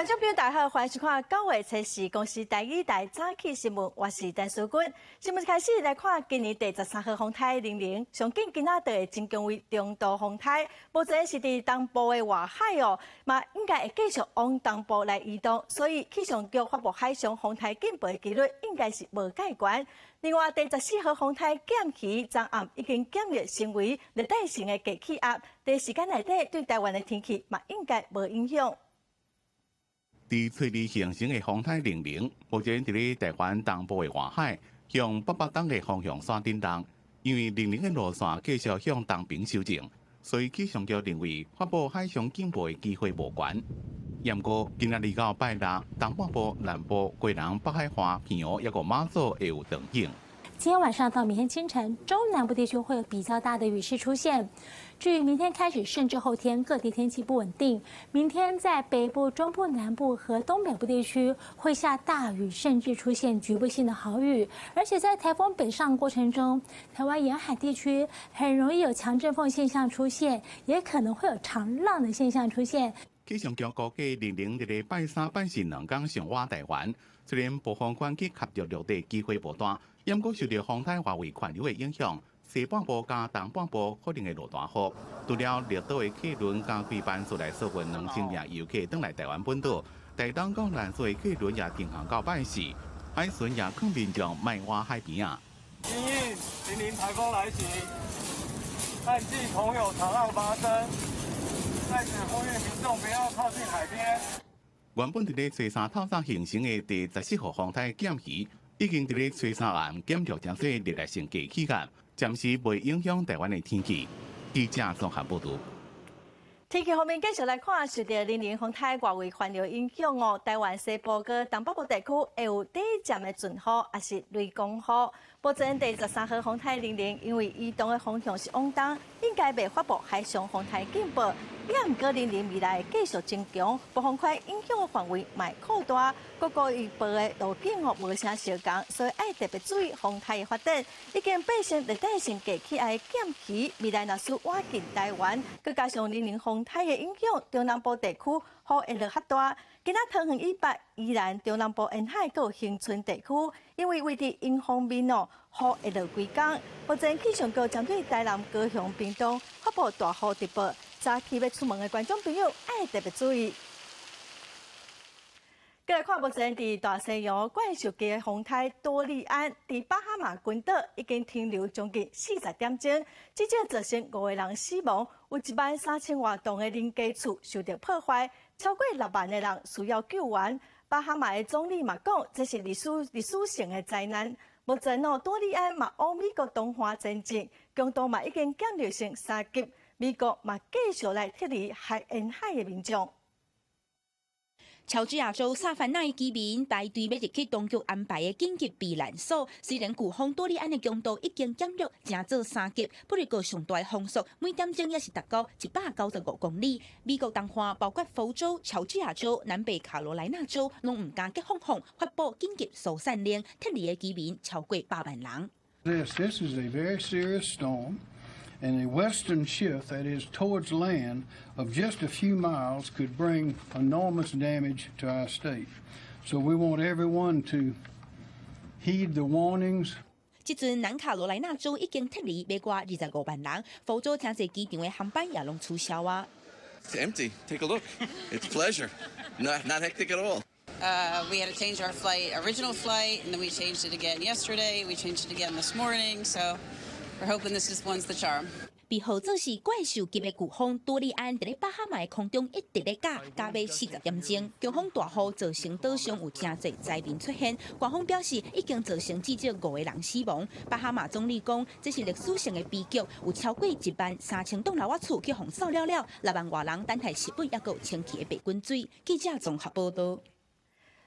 观众朋友，大家好，欢迎收看9月7日公司第2台早起新闻，我是陈淑君。新闻开始来看今年第13号风台00，上紧今仔日增强为中度风台，目前是伫东部的外海哦，嘛应该会继续往东部来移动，所以气象局发布海上风台警报的几率应该是无介悬。另外，第14号风台减期昨暗已经减弱成为热带性的低气压，在时间内底对台湾的天气嘛应该无影响。伫吹力形成的风台00，目前伫咧台湾东部的外海向北东的方向线震动，因为00的路线继续向东边修正，所以气象局认为发布海上警报的机会无悬。不过，今仔日到拜六，东半部、南部、贵南、北海岸、澎湖也个马祖会有长影。今天晚上到明天清晨，中南部地区会有比较大的雨势出现。至于明天开始，甚至后天各地天气不稳定。明天在北部、中部、南部和东北部地区会下大雨，甚至出现局部性的豪雨。而且在台风北上过程中，台湾沿海地区很容易有强阵风现象出现，也可能会有长浪的现象出现。气象局估计00伫咧拜三、拜四2天上挖台湾，虽然部分关区合着落地机会无大，不过受到风台外围环流的影响，西半部加东半部可能会落大雨。除了绿岛的客轮加规班出来收运2000名游客登来台湾本岛，台东港南水客轮也停航到拜四，海巡也劝民众莫挖海边啊。因应00台风来袭，旱季恐有长浪发生。在此呼吁民众不要靠近海边。原本伫咧吹沙透早形成的第14号风台减期，已经伫咧吹沙岸减弱真济热带性低气压，暂时未影响台湾的天气。记者综合报道。天气方面，继续来看，受到00风台外围环流影响哦，台湾西部跟东北部地区会有第一阵的阵雨，也是雷公雨。目前第13号风台00，因为移动的方向是往东，应该未发布海上风台警报。不过00未来继续增强，暴风块影响的范围卖扩大，各个预报的路径哦无啥相共，所以要特别注意风台的发展。已经变成热带性低气压的减期，未来若是挖进台湾，再加上00风台的影响，中南部地区雨会落较大。今仔桃园以北、宜兰、中南部沿海各有恒春地区，因为位伫因方面哦，雨会落几天。目前气象局针对台南、高雄、屏东发布大雨特报。早起要出门的观众朋友要特别注意。再来看目前伫大西洋怪兽级的风台多利安，伫巴哈马群岛已经停留将近40点钟，至少造成5个人死亡，有13000多栋的人家厝受到破坏，超过6万的人需要救援。巴哈马的总理嘛讲，这是历史性的灾难。目前多利安嘛往美国东华前进，强度嘛已经减弱成3级。美国嘛继续来撤离沿海的民众。乔治亚州萨凡纳的居民排队要入去当局安排的紧急避难所。虽然飓风多利安的强度已经减弱，正做3级，不过个上大的风速每点钟也是达到195公里。美国东岸包括佛州、乔治亚州、南北卡罗来纳州，拢唔敢结放风，发布紧急疏散令，撤离的居民超过8万人。This is a very serious storm. And a western shift that is towards land of just a few miles could bring enormous damage to our state. So we want everyone to heed the warnings. 即阵南卡罗来纳州已经撤离，超过25万人，佛州真侪机场的航班也拢取消啊。It's empty. Take a look. It's pleasure. Not hectic at all. We had to change our original flight, and then we changed it again yesterday. We changed it again this morning. So we're hoping this just one's the charm. 被号做是怪兽级的飓风多利安，伫咧巴哈马的空中一直咧加到40点钟。强风大雨造成岛上有真侪灾民出现，官方表示已经造成至少5个人死亡。巴哈马总理讲，这是历史性的悲剧，有超过13000栋楼厝去风扫了，6万外人等待食物，也有清气的白滚水。记者综合报道。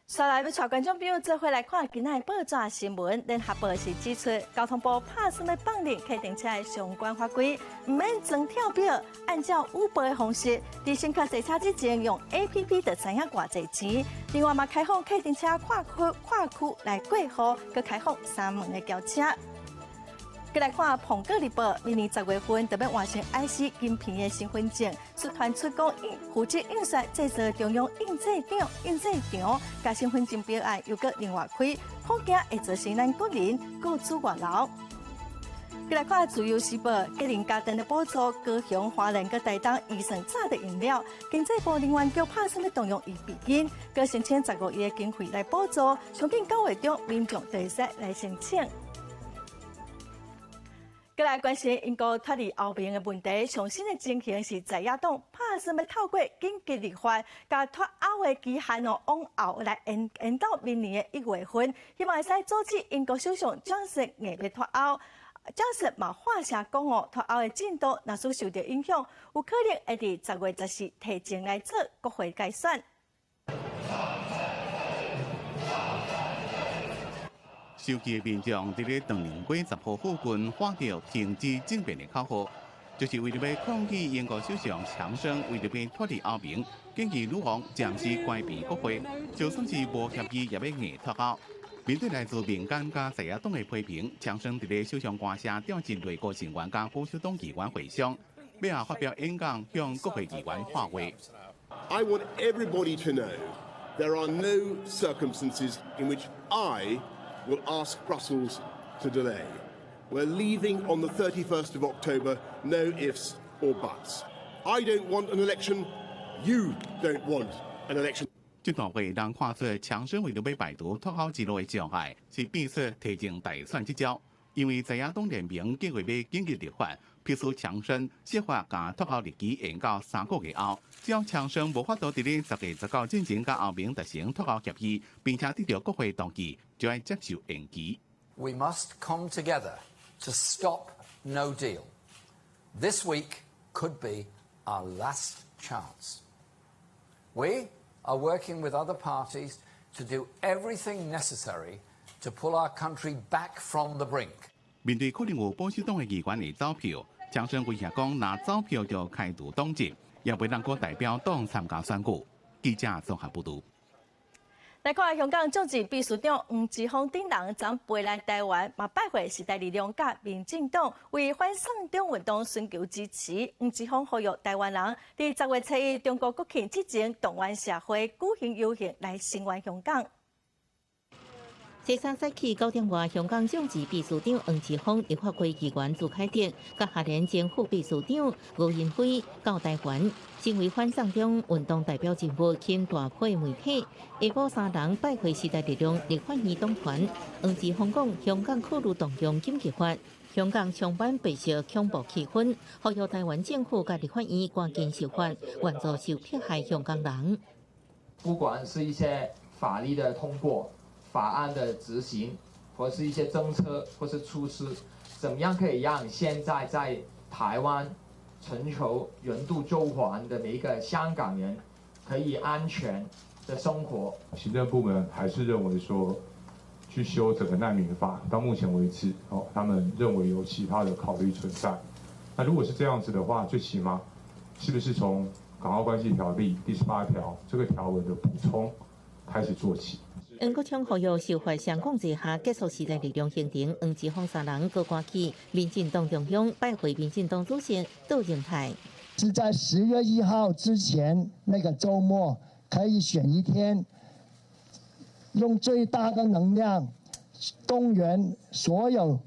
再来要带观众朋友做回来看今仔报纸新闻。联合报是指出，交通部拍算要放任客停车的相关法规，唔免装跳表，按照Uber的方式，伫乘客坐车之前用 APP 就知影偌济钱。另外嘛，开放客停车跨区来过户，佮开放3门的轿车。再来看《彭格日报》，明年10月份特别完成 IC 晶片的身份证，是传出讲负责印刷制造中央印制厂，甲身份证标案又搁另外开，恐惊会造成咱国人各自外劳。再来看《自由时报》，家庭家庭的补助，高雄华人搁台东医生炸的饮料，经济部人员局拍算要动用1笔金，搁申请15亿的经费来补助，相信9月中民众就会使来申请。再来关心英国脱离欧盟的问题，上新的情形是在野党拍算要透过紧急立法，将脱欧的期限往后来延到明年的1月份，希望会使阻止英国首相庄士硬要脱欧。庄士嘛发声讲脱欧的进度若是受到影响，有可能会伫10月14提前来做国会改选。受气的民众伫咧长宁街10号附近发到停止政变的口号，就是为了要抗议英国首相强生为了要脱离欧盟，建议女王暂时关闭国会，就算是无协议也要硬脱欧。面对来自民间加在野党的批评，强生伫咧首相官舍调进内阁成员加保守党议员会上，要发表演讲向国会议员发话。I want everybody to know there are no circumstances in which I will ask Brussels to delay. We're leaving on the 31st of October, no ifs or buts. I don't want an election. You don't want an election. 这段会让看出强生为了要摆脱脱欧之路的障碍，是必须提前大选这招。因为在野党联名计划要紧急立法，必须强生设法将脱欧日期延到3个月后。只要强生无法度伫咧10月19进前甲欧盟达成脱欧协议，并且得到国会同意，就要接受延期。We must come together to stop no deal. This week could be our last chance. We are working with other parties to do everything necessary to pull our country back from the brink. 面对可能有保守党的议员会走票，强生威胁讲，拿走票就开除党籍，也袂让各代表党参加选举。记者综合报道。来看香港政治秘书长黄之锋等人将飞来台湾，嘛拜会时代力量甲民进党为反送中运动寻求支持。黄之锋呼吁台湾人伫10月7日中国国庆之前动员社会举行游行来声援香港。13日起9点外，香港政治秘书长黄之锋立法会议员朱凯廸，甲下联前副秘书长吴欣辉到台湾，成为反送中运动代表人物，请大批媒体。下晡3人拜会时代力量立法院党团。黄之锋讲，香港考虑动用紧急法，香港上班备受恐怖气氛，呼吁台湾政府甲立法院赶紧修法，援助受迫害香港人。不管是一些法律的通过。法案的执行，或是一些政策，或是措施，怎么样可以让现在在台湾寻求人道救援的每一个香港人可以安全的生活？行政部门还是认为说，去修整个难民法，到目前为止，他们认为有其他的考虑存在。那如果是这样子的话，最起码是不是从港澳关系条例第18条这个条文的补充开始做起？黄国昌呼吁受法相控之下结束时代力量行程，黄之锋3人各赶去民进党中央拜会民进党主席杜英泰。是在10月1号之前那个周末，可以选一天，用最大的能量动员所有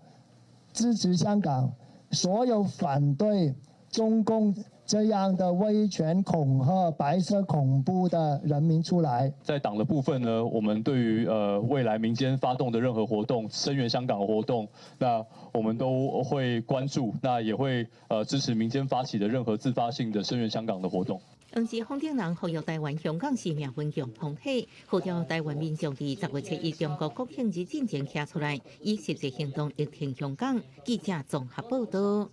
支持香港、所有反对中共这样的威权恐吓、白色恐怖的人民出来。在党的部分呢，我们对于未来民间发动的任何活动、声援香港的活动，那我们都会关注，那也会支持民间发起的任何自发性的声援香港的活动。黄之锋等人呼吁台湾、香港是命运共同体，呼吁台湾民众伫10月7日中国国庆日进前站出来，以实际行动力挺香港。记者综合报道。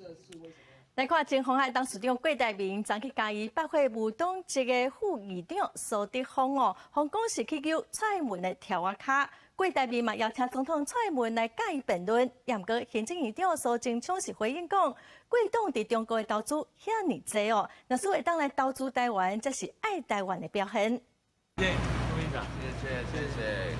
来看前鸿海董事长郭台铭昨去嘉义拜会无党籍的副议长苏德丰哦，香港是去求蔡英文的条啊卡。郭台铭嘛邀请总统蔡英文来加以辩论，也毋过行政院长苏贞昌是回应讲，国党伫中国的投资遐尼济哦，若是会当来投资台湾，这是爱台湾的表现。谢谢，副院长，谢谢。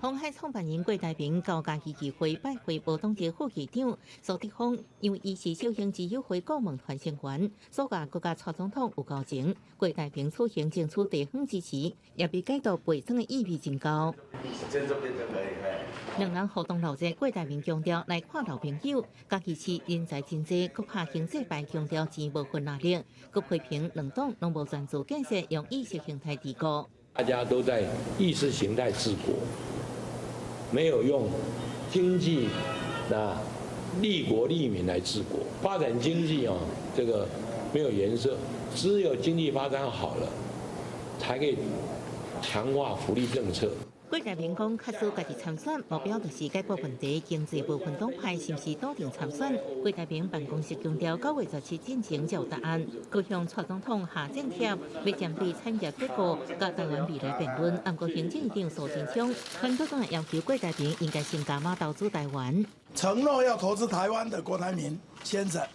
鸿海创办人郭台铭到家己议会拜会无党籍副议长苏德丰，因为伊是小型自由会顾问团成员，所甲国家蔡总统有交情。郭台铭此行争取地方支持，也被解读陪审的意味真高。两人互动热烈，郭台铭强调来看老朋友，家己市人才真济，国拍经济牌强调钱无分哪力，佮批评两党拢无专注建设，用意识形态治国。大家都在意识形态治国，没有用经济利国利民来治国。发展经济这个没有颜色，只有经济发展好了，才可以强化福利政策。郭台铭讲，确实家己参选目标就是解决问题，经济部分党派是不是笃定参选？郭台铭办公室强调，9月17进前才有答案。佮向蔡总统下政帖，要针对产业结构、甲台湾未来辩论。不过行政院长苏贞昌团队也要求郭台铭应该先加码投资台湾。承诺要投资台湾的郭台铭先生，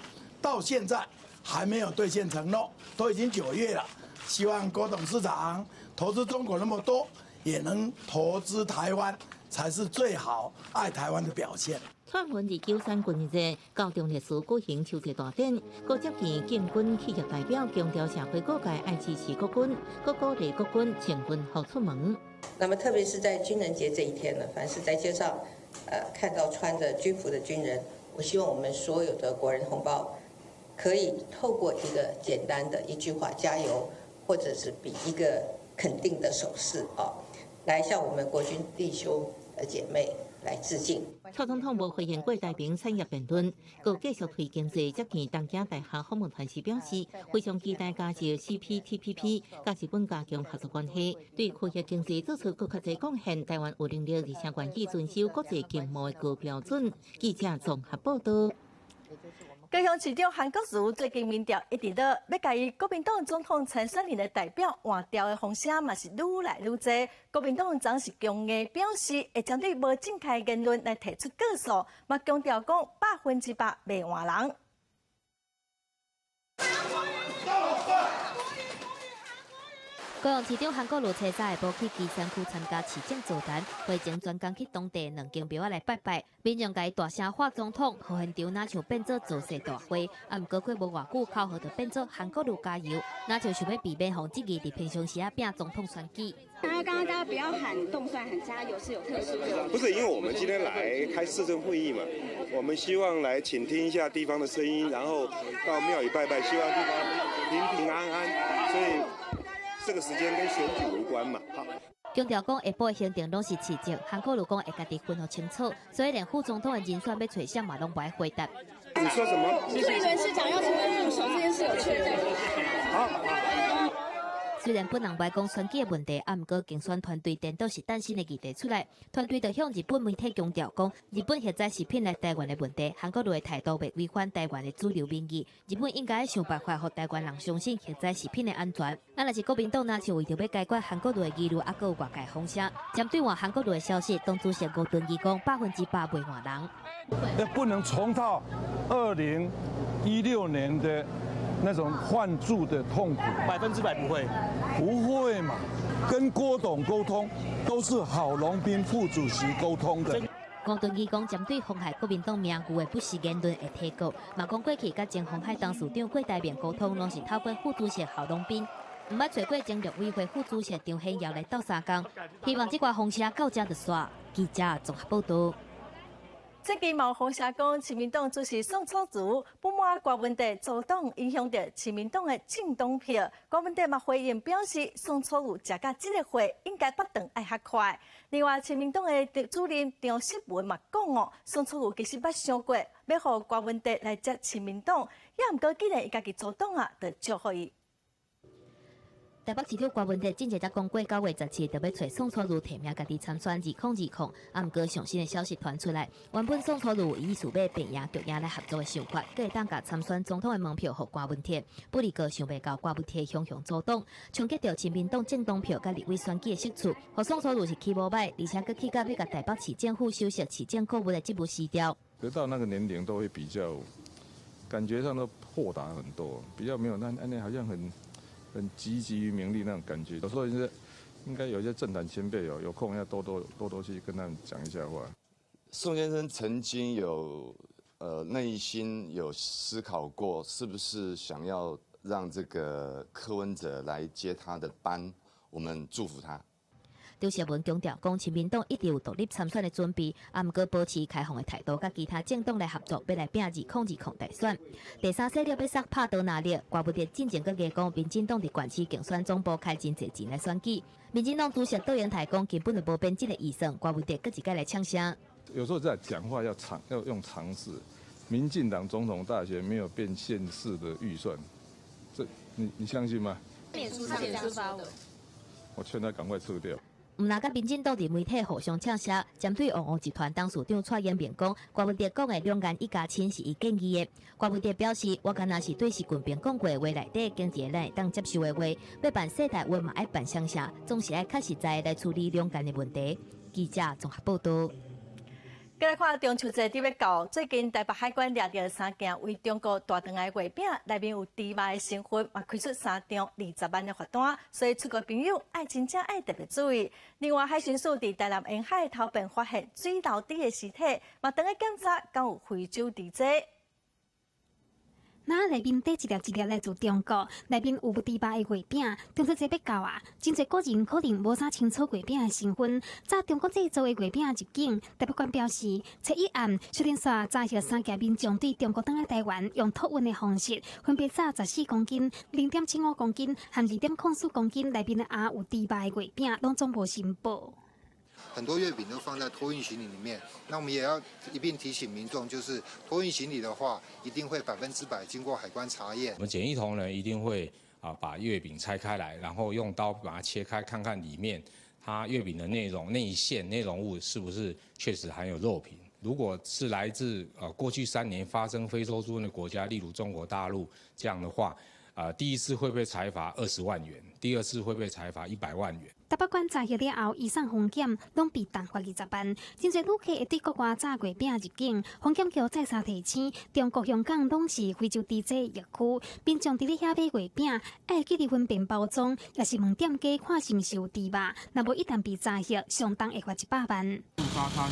到现在还没有兑现承诺，都已经9月了。希望郭董事长投资中国那么多，也能投资台湾，才是最好爱台湾的表现。蔡文293军日高中烈士举行秋节大典，各接见建军企业代表，强调社会各界爱支持国军，各鼓励国军全军好出门。那么特别是在军人节这一天呢，凡是在街上看到穿着军服的军人，我希望我们所有的国人同胞可以透过一个简单的一句话加油，或者是比一个肯定的手势来向我们国军弟兄姐妹来致敬。蔡总统无回应郭台铭产业辩论，佮继续推经济接见东京大学访问团时表示，非常期待加入 CPTPP， 甲日本加强合作关系，对科学经济做出更较侪贡献。台湾有能力而且愿意遵守国际经贸的高标准。记者综合报道。高雄市长韩国瑜最近民调一直到要甲伊国民党总统参选人的代表换掉的风声嘛是愈来愈多。国民党总是强硬表示，会针对无正确言论来提出告诉，嘛强调讲100%袂换人。高雄市长韩国瑜初早下晡去基山区参加市政座谈，会前专工去当地2间庙来拜拜，民众甲伊大声喊总统，互现场哪像变做造势大会。不过过无偌久，口号就变做韩国瑜加油，哪像想要避免洪志毅伫平常时拼总统选举。刚刚大家不要喊动算，喊加油是有特殊的。不是，因为我们今天来开市政会议嘛，我们希望来倾听一下地方的声音，然后到庙里拜拜，希望地方平平安安，所以。这个时间跟选举无关嘛，好。强调讲下晡的行程拢是市政，韩国瑜讲会家己分好清楚，所以连副总统的人选要找谁嘛拢不爱回答。你说什么？蔡英文市长要成为副手，这件事有确认。好。虽然本人不爱讲选举的问题，不过竞选团队颠倒是担心的议题出来，团队就向日本媒体强调讲，日本现在是骗来台湾的问题，韩国瑜的态度未违反台湾的主流民意，日本应该想办法让台湾人相信现在是骗的安全。若是国民党是为着要解决韩国瑜的议论，还有外界风声，针对换韩国瑜的消息，党主席吴敦义讲100%袂换人。不能重蹈2016年的那种换柱的痛苦，100%不会，不会嘛？跟郭董沟通都是郝龙斌副主席沟通的。吴敦义讲，针对妨害国民党名誉的不实言论会提告，嘛讲过去甲前鸿海董事长郭台铭沟通，拢是透过副主席郝龙斌，唔捌找过前陆委会副主席张显尧来斗相共，希望这挂风声到这就煞。记者综合报道。最近毛红霞讲，亲民党主席宋楚瑜不满国文地阻挡影响到亲民党的政党票，国文地嘛回应表示，宋楚瑜食到这个会应该不等爱较快。另外，亲民党的主任张锡文嘛讲宋楚瑜其实捌想过要互国文地来接亲民党，也毋过既然伊家己阻挡就祝福伊。台北市长郭文哲近日才讲过，9月17日就要找宋楚瑜提名家己参选2020，不过上新的消息传出来，原本宋楚瑜有意思要平赢局赢来合作的想法，佮会当甲参选总统的门票互郭文哲，不离个想袂到郭文哲向阻挡，冲击到亲民党政党票甲立委选举的失处，互宋楚瑜是起无歹，而且佮去到要甲台北市政府修饰市政购物的这步西调。得到那个年龄都会比较，感觉上都豁达很多，比较没有那好像很积极于名利那种感觉。有时候应该有一些政坛前辈有空要多多去跟他们讲一下话。宋先生曾经有内心有思考过，是不是想要让这个柯文哲来接他的班？我们祝福他。刘小文强调，讲亲民党一直有独立参选的准备，啊，毋过保持开放的态度，甲其他政党来合作，要来拼2020大选。第三势力要杀拍倒哪里？怪不得进前佮加讲，民进党伫县市竞选总部开真侪钱来选举。民进党主席窦延台讲，根本就无变这个预算，怪不得佮一届来呛声。有时候在讲话要用常识。民进党总统大学没有变县市的预算，这你相信吗？脸书上这样发文，我劝他赶快撤掉。毋但甲民进党伫媒体互相呛声，针对旺旺集团董事长蔡英文讲，郭文哲讲的2元1家亲是伊建议的。郭文哲表示，我敢若是对习近平讲过的话内底经济咱会当接受的话，要办世代话嘛爱办乡下，总是爱较实在来处理2元的问题。记者综合报道。再来看中秋节伫要到，最近台北海关掠到3件为中国大肠的月饼，内面有猪肉的成分，嘛开出3张20万的罚单，所以出国朋友爱真正爱特别注意。另外，海巡署伫台南沿海头边发现水流底的尸体，嘛等下检查敢有非洲猪隻。那内面底一粒一粒来自中国，内面有无猪肉的月饼，中秋节要到啊，真侪国人可能无啥清楚月饼的成分。早中国制造的月饼入境，台北关表示，初一暗，小电线查获3件民众对中国登来台湾用托运的方式，分别查14公斤、0.75公斤和2.04公斤内面的有猪肉的月饼，拢总无申报。很多月饼都放在托运行李里面，那我们也要一并提醒民众，就是托运行李的话，一定会100%经过海关查验。我们检疫同仁一定会把月饼拆开来，然后用刀把它切开，看看里面它月饼的内容、内馅、内容物是不是确实含有肉品。如果是来自过去3年发生非洲猪瘟的国家，例如中国大陆这样的话，第一次会被裁罚20万元，第二次会被裁罚100万元。台北关查获了后，移送风检，拢被罚20万。真侪旅客会对国外炸月饼入境，风检局再三提醒，中国香港拢是非洲猪隻疫区，民众伫咧遐买月饼，爱记得分辨包装，也是问店家看是毋是有猪肉，若无一旦被查获，上当会罚100万。沙滩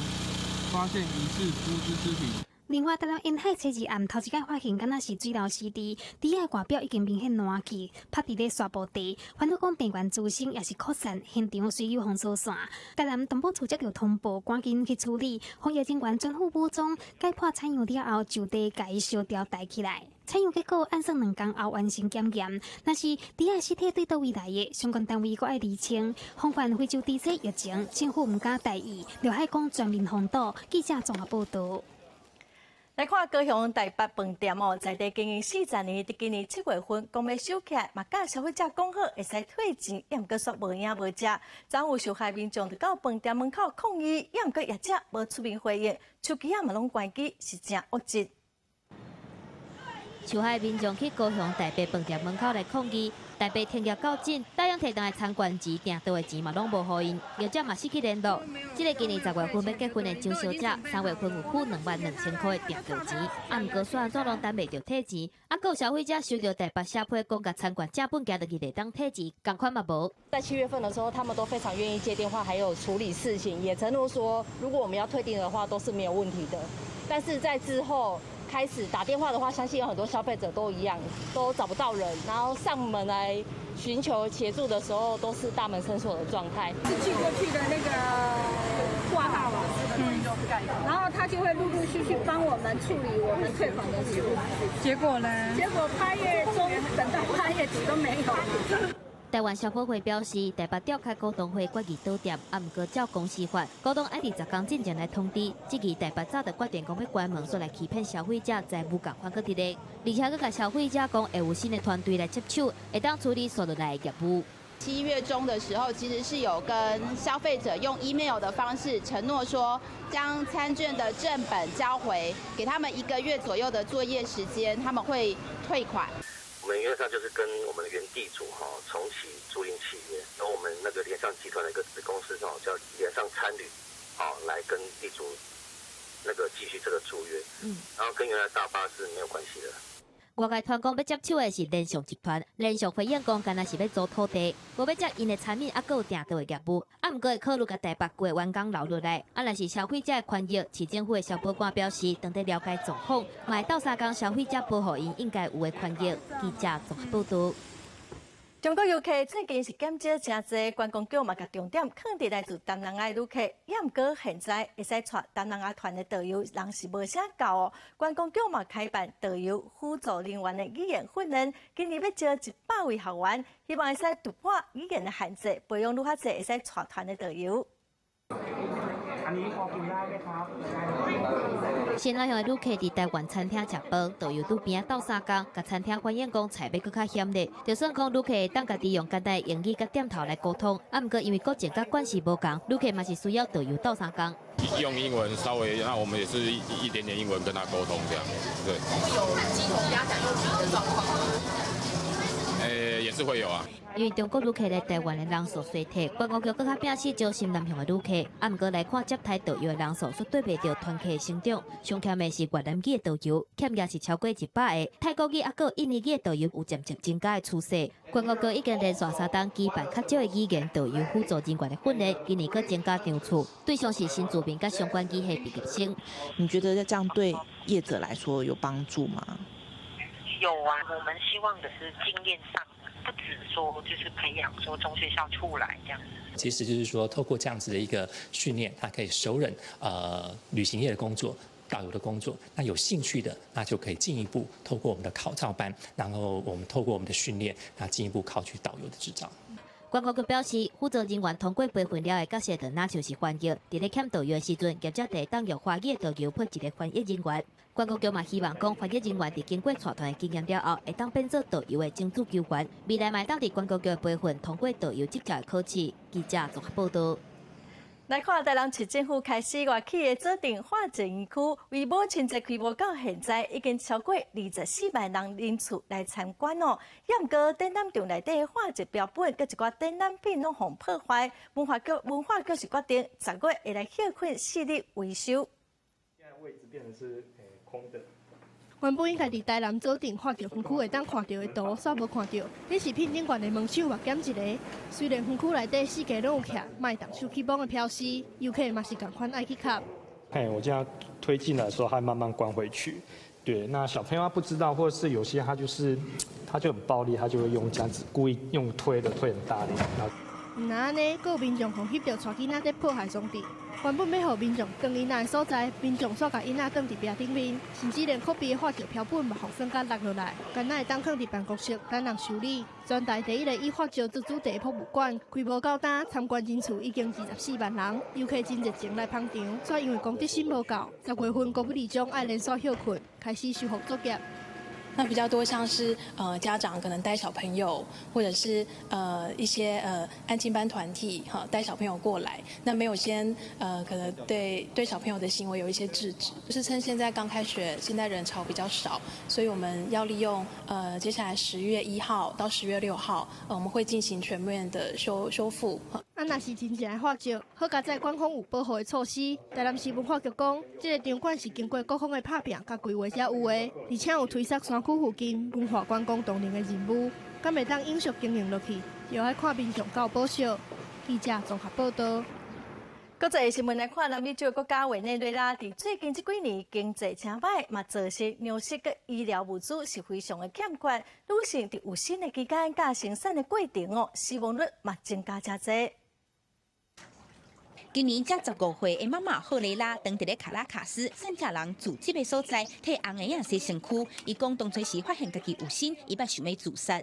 发现疑似猪只尸体。另外，台南沿海初二暗头一届发现，敢若是水流湿地，猪仔外表已经明显烂去，趴伫咧沙坡地。反正讲病源滋生也是扩散，现场虽有封锁线。台南东部处接到通报，赶紧去处理。防疫人员全副武装，解破产油了后，就地甲伊烧掉抬起来。采样结果按算2天后完成检验，若是猪仔尸体对倒位来的，相关单位阁爱厘清。防范非洲猪隻疫情，政府毋敢大意，刘海光全面封堵。记者综合报道。来看高雄台北饭店在地经营40年，伫今年7月份刚要收起来，嘛甲消费者讲好会使退钱，也毋过说无影无食。昨有受害民众就到饭店门口抗议，也毋过业者无出面回应，手机嘛拢关机，是真恶质。受害民众去高雄台北饭店门口来抗议，台北停业到紧，答应提档的参观钱、订桌的钱嘛拢无互因，业者嘛失去联络。这个今年10月份要结婚的张小姐，3月份有付22000块的订桌钱，啊毋过虽然总拢等袂着退钱，啊有消费者收到台北社会讲甲参观正本寄落去，得当退钱，共款嘛无。在7月份的时候，他们都非常愿意接电话，还有处理事情，也承诺说，如果我们要退订的话，都是没有问题的。但是在之后开始打电话的话，相信有很多消费者都一样，都找不到人，然后上门来寻求协助的时候，都是大门深锁的状态。是寄过去的那个挂号嘛，然后他就会陆陆续续帮我们处理我们退款的事务。结果呢？结果8月中等到8月底都没有。台湾消保会表示，台北召开股东会决议倒店，啊毋过照公司法，股东爱伫10天之前来通知。即期台北早就决定讲要关门，所来欺骗消费者财务共款搁伫咧，而且搁甲消费者讲会有新的团队来接手，会当处理所落来的业务。7月中的时候，其实是有跟消费者用 email 的方式承诺说，将餐券的正本交回，给他们1个月左右的作业时间，他们会退款。我们原则上就是跟我们的原地主重启租赁契约，由我们那个联上集团的一个子公司叫联上餐旅，来跟地主那个继续这个租约，然后跟原来大巴是没有关系的。外界团讲要接手的是联想集团，联想回应讲，干那是要租土地，无要接因的产品，还佫有订到的业务，毋过会考虑甲台北过员工留落来。若是消费者的权益，市政府的消保官表示，当地了解状况，买斗相共消费者保护因应该有的权益。记者综合报道。中国游客最近是减少真侪，观光局嘛甲重点放伫来自东南亚旅客，也毋过现在会使带东南亚团的导游人是无啥够哦。观光局嘛开办导游辅助人员的语言训练，今年要招100位学员，希望会使突破语言的限制，培养愈较侪会使带团的导游。新来向的旅客伫台湾餐厅食饭，导游拄边斗相共，甲餐厅反映讲菜要搁较险咧。就算讲旅客会当家己用简单的英语甲点头来沟通，毋过因为国情甲关系无共，旅客嘛是需要导游斗相共。用英文稍微，那我们也是一点点英文跟他沟通这样，对。有鸡同鸭讲又急的状况吗？也是会有啊。因为中国旅客来台湾的人数衰退，观光局更较拼死招新南向的旅客，啊，毋过来看接待导游的人数绝对袂到团客的成长。上欠的是越南语的导游，欠也是超过100个；泰国语啊，佮印尼语的导游有渐渐增加的趋势。观光局已经连续3档举办较少的语言导游辅助人员的训练，今年佮增加场次，对象是新住民甲相关语系毕业生。你觉得这样对业者来说有帮助吗？有啊，我们希望的是经验上。不只说就是培养说从学校出来这样，其实就是说透过这样子的一个训练，他可以熟稔旅行业的工作、导游的工作。那有兴趣的，那就可以进一步透过我们的考照班，然后我们透过我们的训练，那进一步考取导游的执照。观光局表示，辅助人员通过培训了的角色，就那就是翻译。伫咧欠导游的时阵，业者第当用华语导游配一个翻译人员。观光局嘛希望讲，翻译人员伫经过带团的经验了后，会当变做导游的种子球员。未来嘛当伫观光局的培训，通过导游执照的考试。记者综合报道。来看台南市政府开始外起的指定化检疫区，为母亲节规模到现在已经超过24万人次来参观哦。也毋过展览场内底化检标本，佮一寡展览品拢互破坏。文化局是决定10月会来休困4日维修。现在位置变成是空的。原本应该伫台南指定化检园区会当看到的图，煞无看到。你是品景馆的门手目检一个，虽然园区内底4家拢有徛卖当手起绑的标识，游客嘛是共款爱去卡。我这样推进来的时候，还慢慢关回去。对，那小朋友他不知道，或者是有些他就很暴力，他就会用这样子故意用推很大力。那安尼，有民众互翕到带囡仔在破坏场地。原本要互民众放囡仔的所在，民众煞甲囡仔放伫壁顶面，甚至连可比的化检标本嘛互算甲落落来，囡仔会当放伫办公室等人修理。全台第一个以化石自主地博物馆规模较大，参观人次已经24万人，游客真热情来捧场。却因为公德心无够，10月份国不理中爱连续休困，开始修复作业。那比较多像是家长可能带小朋友，或者是一些安亲班团体带小朋友过来，那没有先可能对小朋友的行为有一些制止，就是趁现在刚开学，现在人潮比较少，所以我们要利用接下来10月1号到10月6号，我们会进行全面的修复。若是真正的化石，好加在官方有保护的措施。台南市文化局讲，这个场馆是经过各方的拍拼甲规划才有的，而且有推测山区附近文化观光动能的任务，敢会当永续经营落去，就要看民众够保守。记者综合报道。国际新闻来看，南美洲国家委内瑞拉伫最近这几年经济真歹，嘛造成粮食佮医疗物资是非常的欠缺。女性伫有生的期间甲生产的过程死亡率嘛增加真侪。今年才15岁的妈妈赫雷拉，当伫咧卡拉卡斯圣家人组织的所在，替红儿仔洗身躯。伊讲当初时发现家己有心，伊捌想要自杀。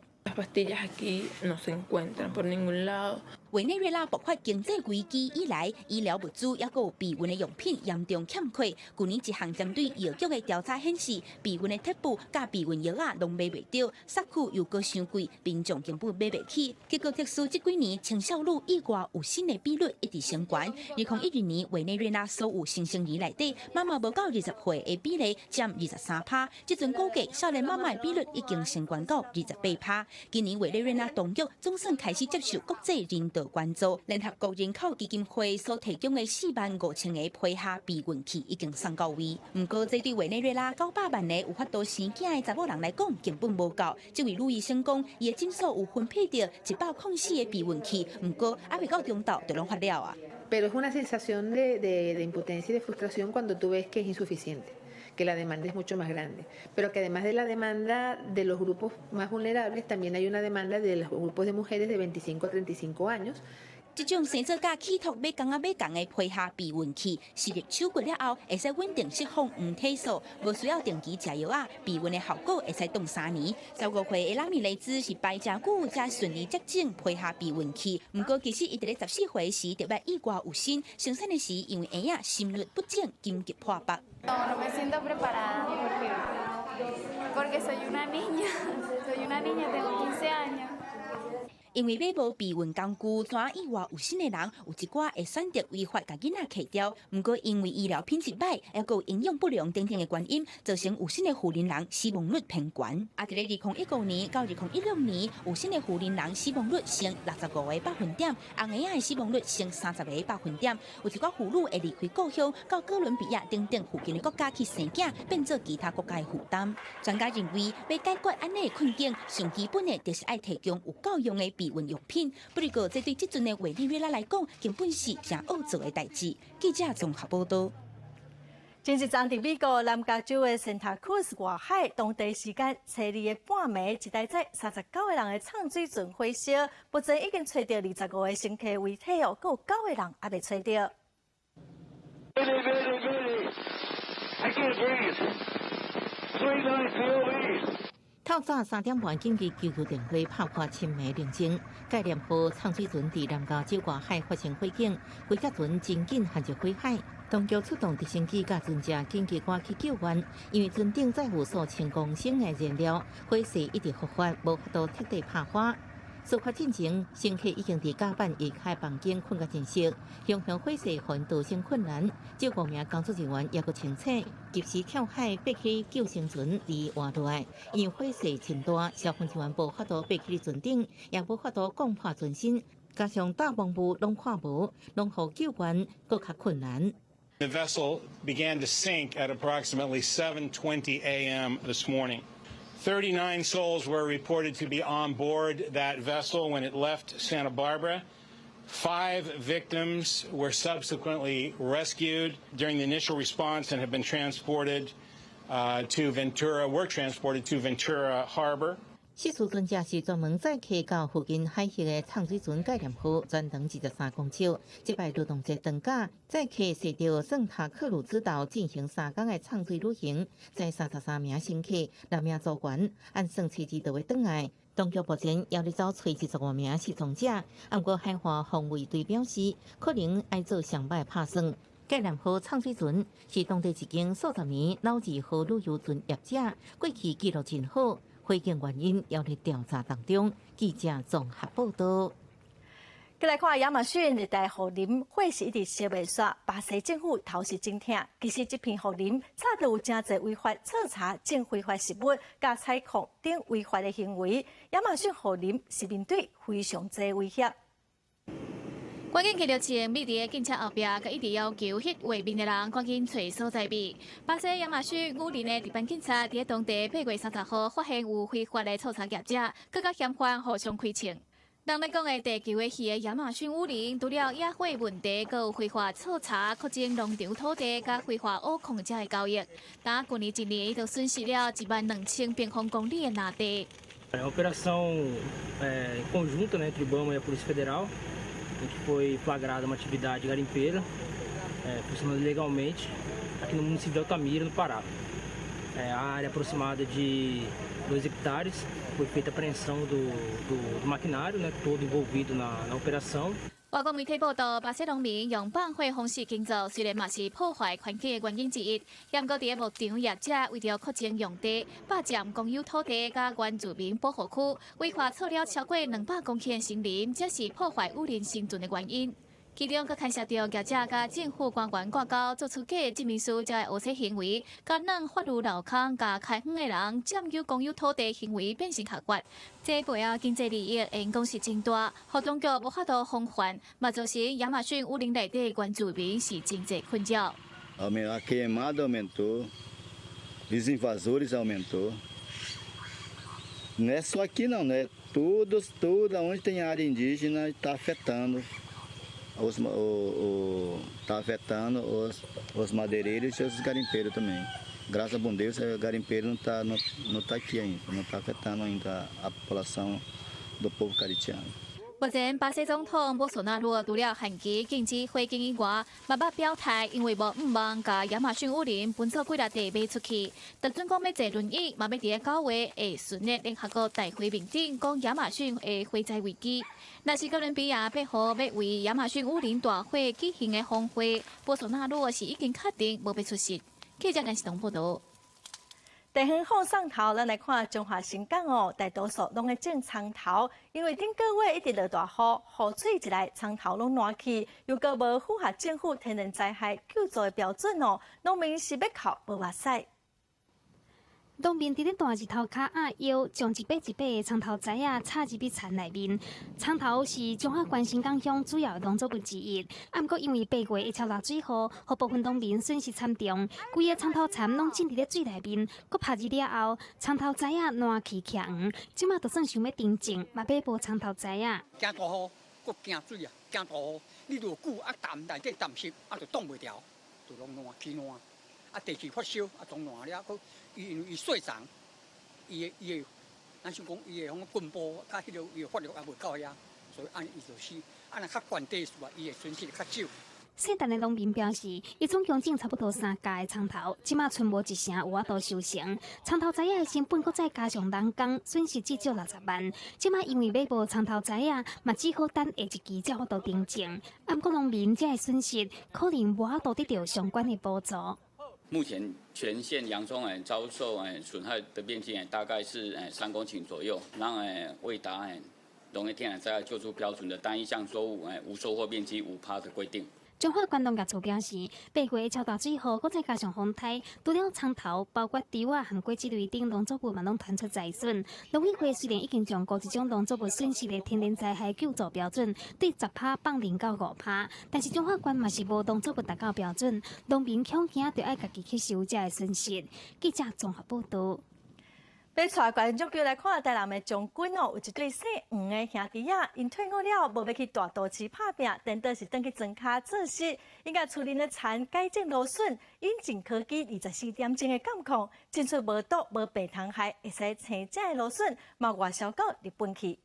委内瑞拉爆发经济危机以来，医疗物资也有避孕的用品严重欠缺。去年一项针对药局的调查显示，避孕的贴布甲避孕药啊拢买袂到，杀区又过伤贵，民众根本买袂起。结果特殊这几年青少女意外有新的比率一直升悬。2012年，委内瑞拉所有新生儿内底，妈妈无到20岁的比例占23%，这阵估计少年妈妈的比率已经升悬到28%。今年委内瑞拉当局总算开始接受国际人道关注，联合国人口基金会所提供的45000个配下避孕器已经送到位。不过，这对委内瑞拉900万个有法度生囝的查某人来讲，根本无够。这位女医生讲，伊的诊所有分配到104个避孕器，不过还未到中道就拢发了啊。Pero es una sensación de impotencia y de frustración cuando tú ves que es insuficiente, que la demanda es mucho más grande, pero que además de la demanda de los grupos más vulnerables, también hay una demanda de los grupos de mujeres de 25 a 35 años. 这种生做甲企图要讲的配下避孕器，是入手过了后，会使稳定释放黄体素，无需要定期食药啊。避孕的效果会使当3年。15岁的拉米雷兹是排真久才顺利接种配下避孕器，不过其实伊伫咧14岁时就要意外有身，生产的时因为婴儿心律不正，紧急破腹。No me siento preparada porque soy una niña, tengo 15 años. 因为买无避孕工具，怎意外有身的人有一寡会选择违法甲囡仔弃掉。不过因为医疗品质歹，还有营养不良等等的原因，造成有身的妇人人死亡率偏高。啊，伫咧2019年到2016年，有身的妇人人死亡率升65%，红婴仔的死亡率升30%。有一寡妇女会离开故乡到哥伦比亚等等附近的国家去生囝，变做其他国家的负担。专家认为，要解决安尼的困境，上基本的就是要提供有够用的避孕用品，不过这对这阵的委内瑞拉来讲，根本是真恶做的代志。记者综合报道。前一站伫美国南加州的圣塔库斯外海，当地时间初二的半暝，一台载39个人的畅水船火烧，目前已经找到25个乘客遗体哦，还有9个人还未找到。透早3点半，紧急救护电话拍破深暝凌晨，概念号畅水船伫南加州外海发生火警，规架船真紧陷入火海。当局出动直升机甲船只紧急赶去救援，因为船顶载有数千公升的燃料，火势一直复发，无法度彻底拍火。事发进程，乘客已经伫甲板移开房间困个真熟，熊熊火势互因造成困难。照5名工作人员也阁清醒，及时跳海爬起救生船离换落来。因为火势真大，消防人员无法度爬起船顶，也无法度降破船身，加上大篷布拢看无，拢互救援搁较困难。The vessel began to sink at approximately 7:20 a.m. this morning. 39 souls were reported to be on board that vessel when it left Santa Barbara. 5 victims were subsequently rescued during the initial response and have been transported to Ventura Harbor. 失事船只是专门载客到附近海域的畅水船概念号，全长23公尺。这摆劳动节长假，载客驶到圣塔克鲁兹岛进行3天的畅水旅行，载33名乘客，6名组员，按算7日就会返来。当局目前也在找找25名失踪者，不过海华防卫队表示，可能要做上摆拍算。概念号畅水船是当地一间数十年老字号旅游船业者，过去记录真好。火警原因也在调查当中。记者综合报道。再来看亚马逊热带雨林火势一直烧未煞，巴西政府头是真疼。其实这片雨林早就有真侪违法彻查、种非法食物、加采矿等违法的行为。亚马逊雨林是面对非常侪威胁。关键记录前，密伫警车后壁，佮一直要求迄画面的人赶紧找所在地。巴西亚马逊雨林的值班警察伫当地8月30号发现有非法的抽查业者，佮甲嫌犯互相开枪。人咧讲的地球的鱼的亚马逊雨林，除了野火问题，佮有非法抽查、扩增农场土地，佮非法挖矿者的交易。但去年1年，伊就损失了12000平方公里的拿地。Operação conjunta entre o IBAMA e a Polícia Federal, em que foi flagrada uma atividade garimpeira, funcionando legalmente, aqui no município de Altamira, no Pará. A área aproximada de 2 hectares, foi feita a apreensão do maquinário, todo envolvido na operação. 外国媒体报道，巴西农民用放火方式耕作，虽然嘛是破坏环境的原因之一，但搁伫牧场业者为着扩增用地，霸占公有土地甲原住民保护区，违法错了超过200公顷森林，这是破坏雨林生存的原因。其中，佮牵涉到业者甲政府官员挂钩，做出假证明书，才会黑车行为，甲咱法律漏空，甲开荒的人占有公有土地行为变成合法。这背后经济利益因讲是真大，互当局无法度防范，嘛造成亚马逊雨林内底原住民是经济困扰。A queimada aumentou, os invasores aumentou. Não é só aqui não, né? Tudo onde tem área indígena está afetando. Está afetando os madeireiros e os garimpeiros também. Graças a bom Deus, o garimpeiro não tá aqui ainda, não está afetando ainda a população do povo caritiano. 目前，巴西总统博索纳罗除了限期禁止火警以外，嘛捌表态，因为无望甲亚马逊雨林分作几笪地卖出去。特准讲要坐轮椅，嘛要伫9月会顺利联合国大会面顶讲亚马逊的火灾危机。若是哥伦比亚8号要为亚马逊雨林大火举行的峰会，博索纳罗是已经确定无要出席。记者陈世东报道。地方放送头，咱来看中华新港哦，大多数拢会种葱头，因为顶个月一直落大雨，雨水一来，葱头拢烂去，又个无符合政府天然灾害救助的标准哦，农民是要靠无目屎。农民伫咧大日头骹腰，将一把一把的葱头仔插入去田内面。葱头是中华关新港乡主要的农作物之一，毋过因为8月一超大水雨，互部分农民损失惨重，规个葱头田拢浸伫咧水内面。佮拍日了后，葱头仔烂去徛黄，即马就算想要定种，嘛买无葱头仔。惊大雨，佮惊水啊！惊大雨，你如果久淡内底淡湿，就挡袂牢，就拢烂起烂。第二发烧，当烂了，佮因为伊细长，伊的，咱想讲伊的迄棍波，甲迄个伊的发力也袂到遐，所以按伊就死。若较悬地数啊，伊的损失较少。姓陈的农民表示，伊总共种差不多3家的葱头，即马剩无一成有法度收成。葱头仔的成本搁再加上人工，损失至少60万。即马因为买无葱头仔嘛只好等下一期才法度定种。毋过农民这个损失，可能无法度得到相关的补助。目前全县洋葱遭受损害的面积大概是3公顷左右，让未达农业天然灾害救助标准的单一项作物无收获面积5%的规定。中华关农业处表示，8月超大水雨，搁再加上风台，除了葱头，包括稻啊和果子类等农作物嘛拢传出灾损。农委会虽然已经将高一种农作物损失的天然灾害救助标准对10%放零到5%，但是中华关嘛是无农作物达到标准，农民恐惊就要家己去收这个损失。记者综合报道。要带观众来看台南的将军哦，有一对姓黄的兄弟仔，因退伍了，无要去大都市打拼，等到是转去庄脚做事，因甲厝里的田改种芦笋，引进科技24点钟的监控，进出无毒无病虫害，会使生正的芦笋，嘛外销到日本去。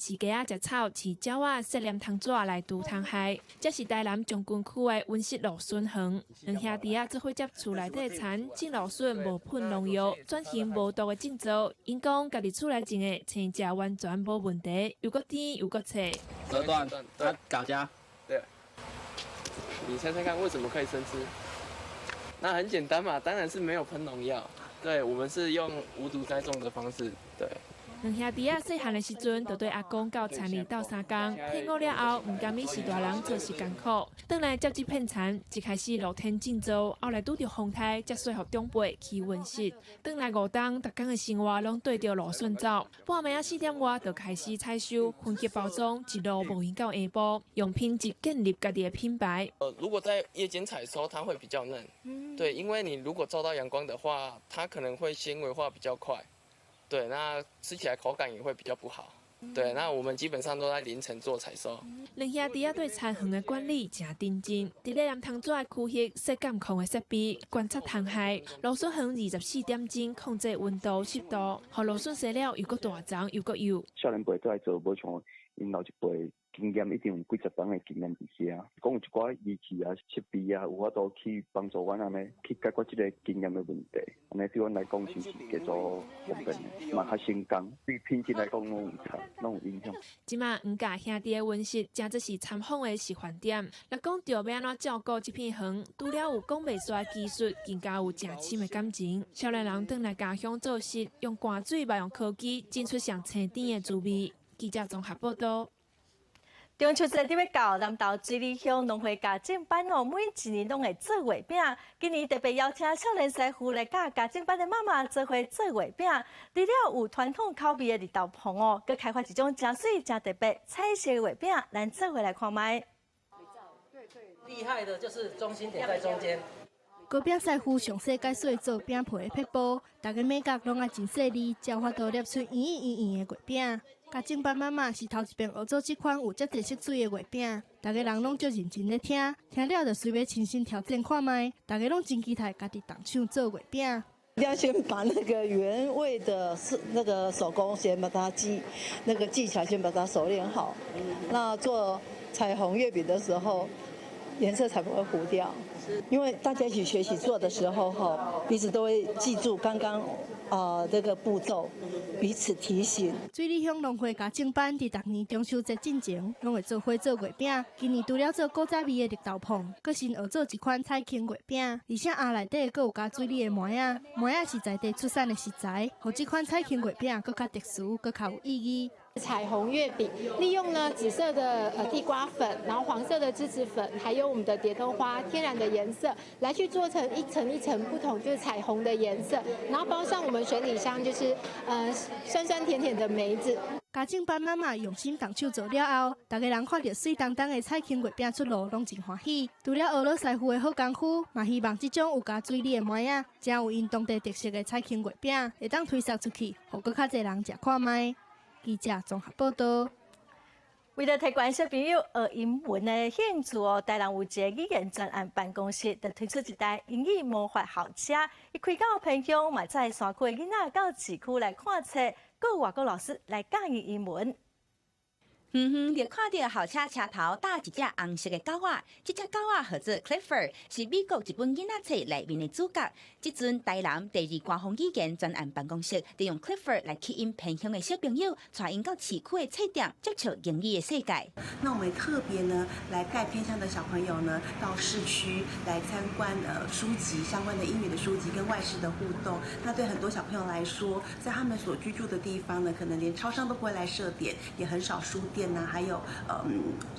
饲鸡仔食草，饲鸟仔涉黏虫纸来除虫害，这是台南将军区的温室芦笋园。两兄弟仔做伙接厝内底的田，种芦笋无喷农药，转型无毒的种植。因讲家己厝内种的生食完全无问题，又够甜又够脆。折断，搞家。对。你猜猜看，为什么可以生吃？那很简单嘛，当然是没有喷农药。对，我们是用无毒栽种的方式。对。两兄弟仔细汉的时阵，就对阿公到田里斗3工，退伍了后，唔甘伊是大人做事艰苦，转来接这片田，一开始露天种植，后来拄着风台，才说服长辈去温室。转来5冬，逐工的生活拢对着芦笋走，半暝4点外就开始采收，分级包装，一路无闲到下晡，用品质建立家己的品牌。如果在夜间采收，它会比较嫩。对，因为你如果照到阳光的话，它可能会纤维化比较快。对，那吃起来口感也会比较不好。对，那我们基本上都在凌晨做采收。两兄弟仔对田园的管理真认真，伫咧黏虫纸的区域设监控的设备，观察虫害。芦笋园24点钟控制温度、湿度，互芦笋生了又搁大长又搁幼。少年辈都来做，无像因老一辈。经验一定有几十年的经验伫些啊，讲有一寡仪器啊、设备啊，有法度去帮助阮安尼去解决这个经验的问题。安尼对阮来讲，是叫做方便的，嘛较省工，对品质来讲拢有影响。即马黄家兄弟的温室，真正是参访的示范点。若讲着要安怎照顾这片园，除了有讲袂煞的技术，更加有诚深的感情。少年人转来家乡做事，用汗水嘛用科技，种出上青甜的滋味。记者综合报道。中秋节伫要到，南投水里乡农会家政班每一年拢会做月饼。今年特别邀请少年师傅来教家政班的妈妈做伙做月饼，除了有传统口味的绿豆椪佮开发一种真水、真特别彩色的月饼，咱做伙来看卖。厉害的就是中心点在中间。糕饼师傅详细解说做饼皮的撇步，大家每角拢爱真细腻，才有法度捏出圆圆圆的月饼。家政班妈妈是头一遍学做这款有遮侪色水的月饼，大家人拢足认真咧听，听了就随要亲身挑战看卖，大家拢真期待家己动手做月饼。要先把那个原味的那个手工先把它那个技巧先把它熟练好，那做彩虹月饼的时候，颜色才不会糊掉。因为大家一起学习做的时候哈，彼此都会记住刚刚这个步骤，彼此提醒。水里乡农会家政班伫逐年中秋节进前，拢会做伙做月饼。今年除了做古早味的绿豆椪，阁新学做一款彩青月饼，而且鸭内底阁有加水里的糜仔，糜仔是在地出产的食材，互这款彩青月饼阁较特殊，阁较有意义。彩虹月饼利用呢紫色的地瓜粉，然后黄色的栀子粉，还有我们的蝶豆花天然的颜色，来去做成一层一层不同就是彩虹的颜色，然后包上我们水里香就是酸酸甜甜的梅子。家政班妈妈用心动手做了后，大家人看到水当当的彩青月饼出炉，拢真欢喜。除了学了师傅的好功夫，嘛希望这种有加水里的糜仔，真有因当地特色的彩青月饼，会当推销出去，互更较侪人食看卖。记者综合报道。为了提高小朋友学英文的兴趣台南有一个语言专案办公室，就推出一台英语魔法校车，伊开到偏乡，嘛载山区的囡仔到市区来看册，佮外国老师来教伊英文。就看到校车车头搭一只红色的狗仔，这只狗仔号做 Clifford， 是美国一本囡仔册内面的主角。这阵台南第2官方语言专案办公室，利用 Clifford 来吸引偏乡的小朋友，带因到市区的册店，接触英语的世界。那我们特别呢，来带偏乡的小朋友呢，到市区来参观书籍相关的英语的书籍跟外事的互动。那对很多小朋友来说，在他们所居住的地方呢，可能连超商都不会来设点，也很少书店。还有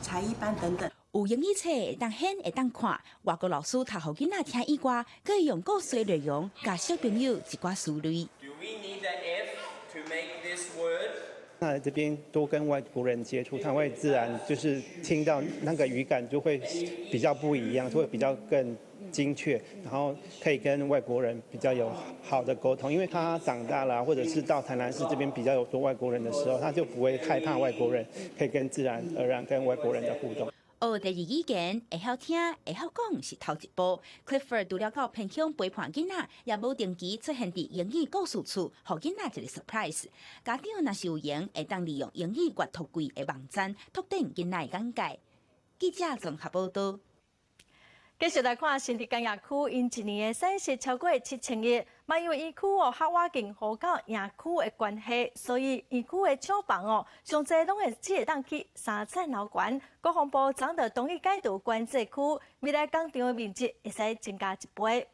才艺班等等，有英语册会当显会当看，外国老师读互囡仔听以外，可以用故事的内容教小朋友一寡思虑。那这边多跟外国人接触，他会自然就是听到那个语感就会比较不一样，就会比较更精确，然后可以跟外国人比较有好的沟通。因为他长大了，或者是到台南市这边比较有多外国人的时候，他就不会害怕外国人，可以更自然而然跟外国人的互动。学第二语言，会晓听，会晓讲是头一步。Clifford 除了到偏乡陪伴囡仔，也无定期出现伫英语故事厝，互囡仔一个 surprise。家长若是有闲，会当利用英语阅读柜的网站，拓展囡仔的眼界。记者综合报道。继续来看新竹工业区，因一年的产值超过7000亿，嘛因为园区较瓦近河到营区的关系，所以园区的厂房上侪拢只会当去3层楼高。国防部昨日同意改图管制区，未来工厂的面积会使增加1倍。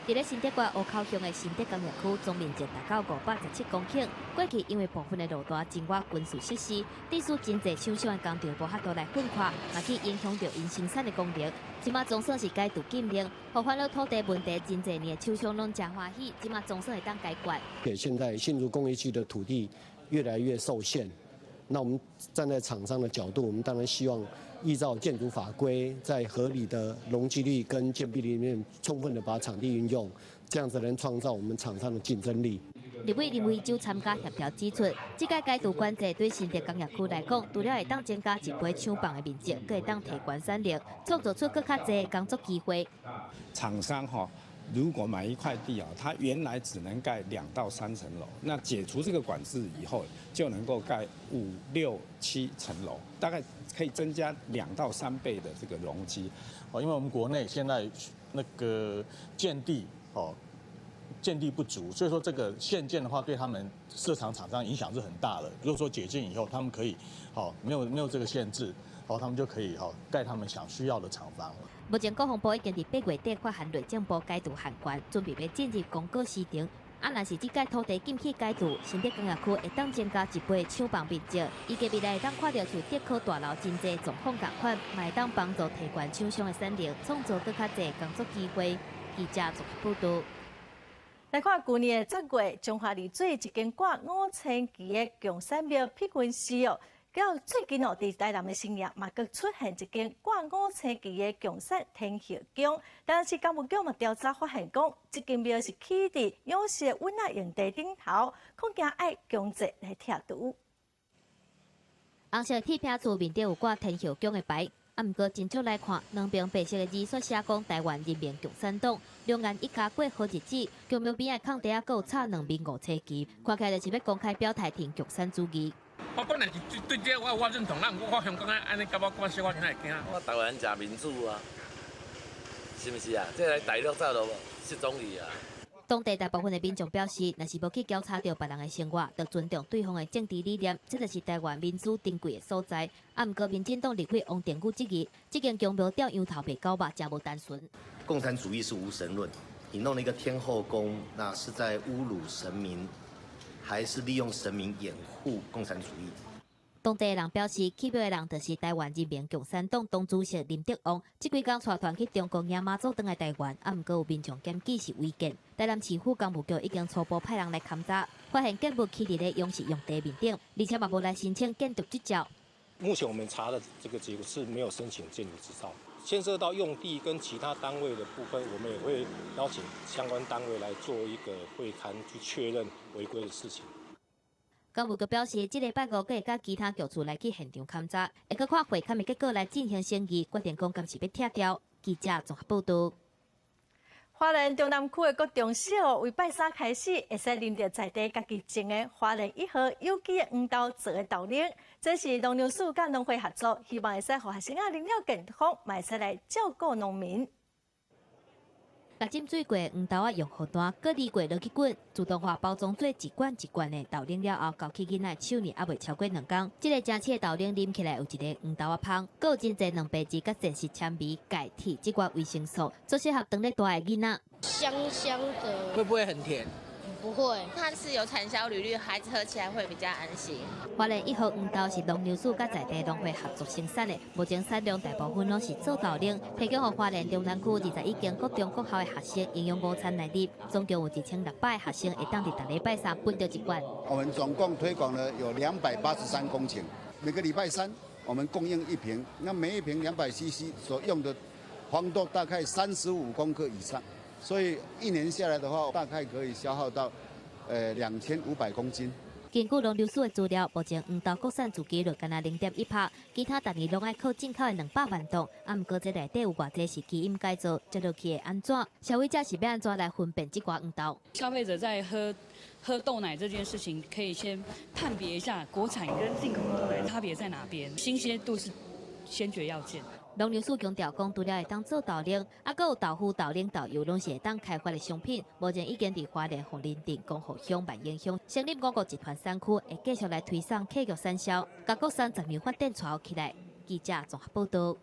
伫咧新竹县湖口乡的新竹工业区，总面积达到517公顷。过去因为部分的路段增外军事设施，致使真侪厂商的工厂无法度来混跨，也去影响到因生产的功能。即马总算是改图禁令，互烦恼土地问题真侪年的厂商拢真欢喜，即马总算会当解决。现在新竹工业区的土地越来越受限，那我们站在厂商的角度，我们当然希望依照建筑法规，在合理的容积率跟建蔽率里面，充分的把场地运用，这样子能创造我们厂商的竞争力。立委林维洲参加协调指出，这届改图管制对新竹工业区来讲，除了会当增加1倍厂房的面积，更会当提高产力，创造出更较多工作机会。厂商如果买一块地它原来只能盖2到3层楼，那解除这个管制以后，就能够盖5、6、7层楼，大概可以增加2到3倍的这个容积。因为我们国内现在那个建地不足，所以说这个限建的话，对他们设厂厂商影响是很大的。如果说解禁以后，他们可以没有这个限制，他们就可以盖他们需要的厂房。目前国防部已经伫8月底发函内政部改图函关，准备要进入公告时程。若是这届土地禁弃改组，新北工业区会当增加1倍厂房面积，以及未来会当看到像德科大楼真济状况同款，嘛会当帮助提悬厂商的产能，创造更较侪工作机会。记者综合报道。来看去年的10月，中华里水一间挂5000基的强山庙辟魂寺哦，到最近哦，伫台南的新业嘛，佮出现一间挂5000基的强山天后宫。但是干部局嘛调查发现讲，这间庙是起伫勇士稳啊营地顶头，恐惊爱强制来拆除。红色铁片厝面顶有挂天后宫的牌。毋过真少来看，两边白色的字说写讲台湾人民共产党，两岸一家过好日子。宫庙边的空地啊，佮有插2面5000旗，看起来就是要公开表态挺共产主义。我本来是对这我认同，我看香港安尼，感觉小可真会惊。我台湾假民主啊，是不是啊？这来大陆早就失踪去啊。当地大部分的民众表示，若是无去调查到别人的生活，就尊重对方的政治理念，这就是台湾民主珍贵的所在。毋过，民进党立委王定宇质疑，这间宫庙吊羊头袂高吧，真无单纯。共产主义是无神论，你弄了一个天后宫，那是在侮辱神明，还是利用神明掩护共产主义？当地人表示，起庙的人就是台湾人民共产党党主席林德旺。这几天带团去中国领妈祖回来台湾，毋过有民众检举是违建。台南市府工务局已经初步派人来勘查，发现建物起伫咧勇士用地面顶，而且嘛无来申请建筑执照。目前我们查的这个结果是没有申请建筑执照，牵涉到用地跟其他单位的部分，我们也会邀请相关单位来做一个会勘，去确认违规的事情。工务局表示，这礼拜5会甲其他局处来去现场勘查，会去看会勘的结果来进行审议，决定讲敢是要拆掉。记者综合报道。花莲中南区的各中小为拜三开始，会使啉到在地家己种的花莲1号有机的黄豆做的豆奶。这是农粮署甲农会合作，希望会使互学生啊啉了健康，嘛会使来照顾农民。把浸水过黄豆啊用荷单过滤过落去滚，自动化包装做一罐一罐的豆奶了后，交起囡仔手里也袂超过2天。这个正气的豆奶啉起来有一个黄豆啊香，佮有真侪蛋白质、甲膳食纤维、钙、铁这款维生素，最适合当咧大的囡仔。香香的，会不会很甜？不会，它是有产销履历，孩子喝起来会比较安心。花莲1号黄豆是农粮署甲在地农会合作生产的，目前产量大部分拢是做豆奶，提供予花莲中南区21间各中国校的学生营养午餐来入，总共有1600个学生会当伫每礼拜3分到1罐。我们总共推广了有283公顷，每个礼拜3我们供应1瓶，那每一瓶200cc 所用的黄豆大概35公克以上。所以1年下来的话，大概可以消耗到2500公斤。根据农粮署的资料，目前黄豆国产自给率干那0.1%，其他逐年拢爱靠进口的200万吨。毋过这内底有偌济是基因改造，接落去会安怎？消费者是要安怎来分辨这款黄豆？消费者在喝豆奶这件事情，可以先判别一下国产跟进口的差别在哪边，新鲜度是先决要件。农粮署强调，讲除了会当做豆奶，还佫有豆腐、豆奶、豆油，拢是会当开发的商品。目前已经伫花莲、凤林镇、光复乡、万延乡成立广告集团3区，会继续来推送客家产销，甲国产产业发展带起来。记者综合报道。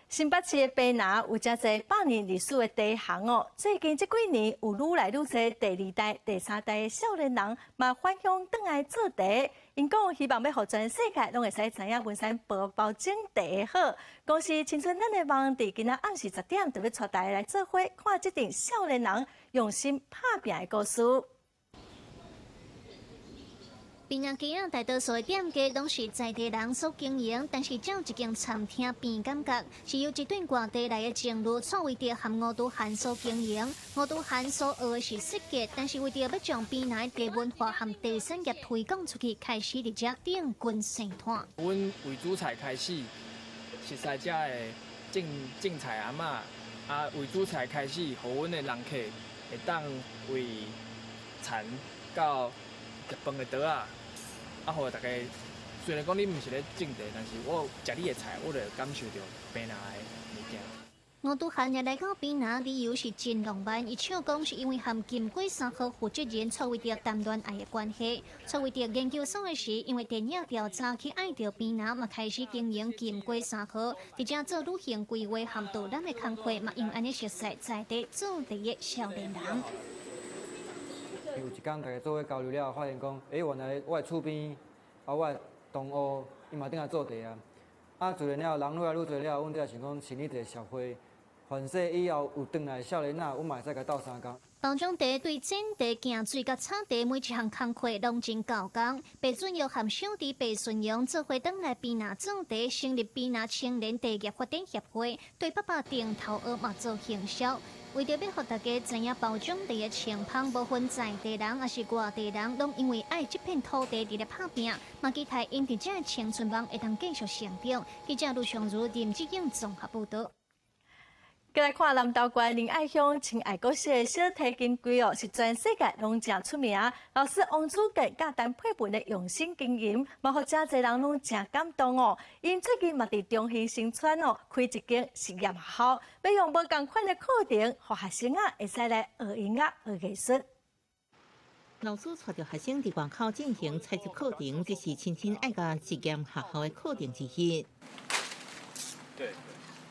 新北市的卑南有真侪100年历史的地行哦，最近这几年有愈来愈多第2代、第3代的少年人嘛返乡转来做茶。因讲希望要互全世界拢会使知影文山包种茶的好。公司青春咱的梦伫今仔暗时10点，特别带大家来做伙看这场少年人用心打拼的故事。平安街啊，大多数的店家拢是在地人所经营，但是有一间餐厅变感觉，是由一对外地来的情侣创为着和吴都涵所经营。吴都涵所学的是设计，但是为着要将边内的文化和地产业推广出去，开始伫遮定军生团。阮为主菜开始，实在遮的种菜阿嬷啊，为主菜开始，互阮的人客会当为田到食饭的桌啊，互大家虽然讲你毋是咧种地，但是我食你的菜，我就感受到边内的物件。吴都涵也来到边内，理由是真浪漫。伊唱讲是因为和金龟3号负责人错为着谈恋爱的关系，错为着研究所的时，因为电影调查去爱着边内，嘛开始经营金龟3号，伫遮做旅行规划和导览的工作，嘛用安尼熟悉在地做地的少年人。有一天大家做伙交流了，发现讲，原来我的厝边，我的同学，伊嘛顶来做茶啊。啊，自然了，人愈来愈多了，阮才想讲成立一个协会，凡说以后有转来少年仔，阮嘛会使甲斗相共。包装茶对煎茶、行水甲炒茶每一项工课拢真够工。白准玉和小弟白顺阳做伙转来卑南种茶，成立卑南青年茶业发展协会，对爸爸顶头鹅嘛做行销。为着要互大家知影包装茶的情况，无分在地人还是外地人，拢因为爱这片土地伫咧打拼，嘛期待因伫这青春梦会当继续成长。记者陆尚如、林志颖综合报道。再来看南投县仁爱乡亲爱国小的小提琴队哦，是全世界拢真出名。老师王楚杰甲陈佩文的用心经营，嘛互真侪人拢真感动哦。因最近嘛伫中兴新村哦开一间实验学校，要用无共款的课程，互学生会使来学音乐、学艺术。老师带着学生伫外口进行采集课程，这是亲亲爱家实验学校的课程之一。对。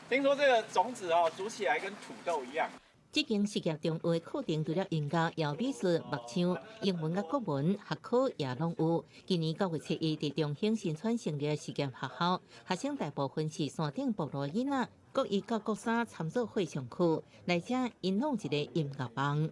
听说这个种子煮起来跟土豆一样。这间实验中有的课程除了音乐，也有美术、目唱、英文、国文、学科也拢有。今年9月7日，伫中兴新村成立实验学校，学生大部分是山顶部落囡仔，国一到国3参做会上课，来这因弄一个音乐班。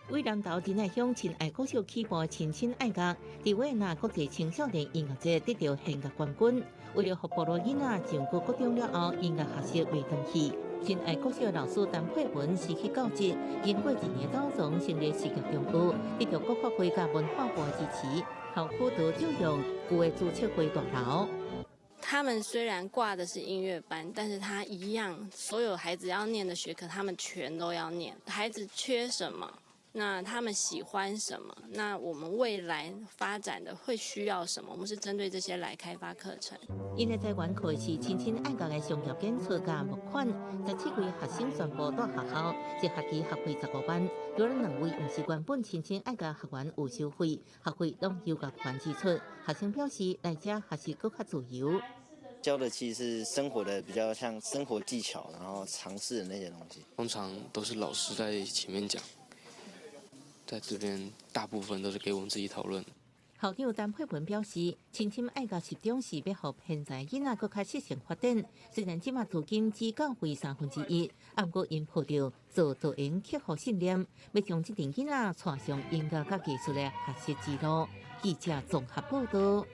为南投仁爱乡亲爱国小起步亲亲爱乐，伫维也纳国际青少年音乐节得到县乐冠军。为了互部落囡仔上过高中了后，音乐学习袂断去。亲爱国小老师陈佩文失去教职，经过1年当中成立视觉中学，得到国发会甲文化部支持，校区得照用旧的注册会大楼。他们虽然挂的是音乐班，但是他一样，所有孩子要念的学科，他们全都要念。孩子缺什么？那他们喜欢什么？那我们未来发展的会需要什么？我们是针对这些来开发课程。因的在园区是亲亲爱家的商业建设甲募款，17位学生全部到学校，一学期学费15万。有人认为不是原本亲亲爱家学员有收费，学费拢由学团支出。学生表示来这学习更加自由。教的其实是生活的比较像生活技巧，然后尝试的那些东西。通常都是老师在前面讲。在这边大部分都是给我们自己讨论。校长陈佩文表示，亲亲爱家集中是要互现在囡仔更加适性发展。虽然即马资金只到位1/3，不过因抱着做导演克服信念，要将这群囡仔带上音乐甲技术的学习之路。记者综合报道。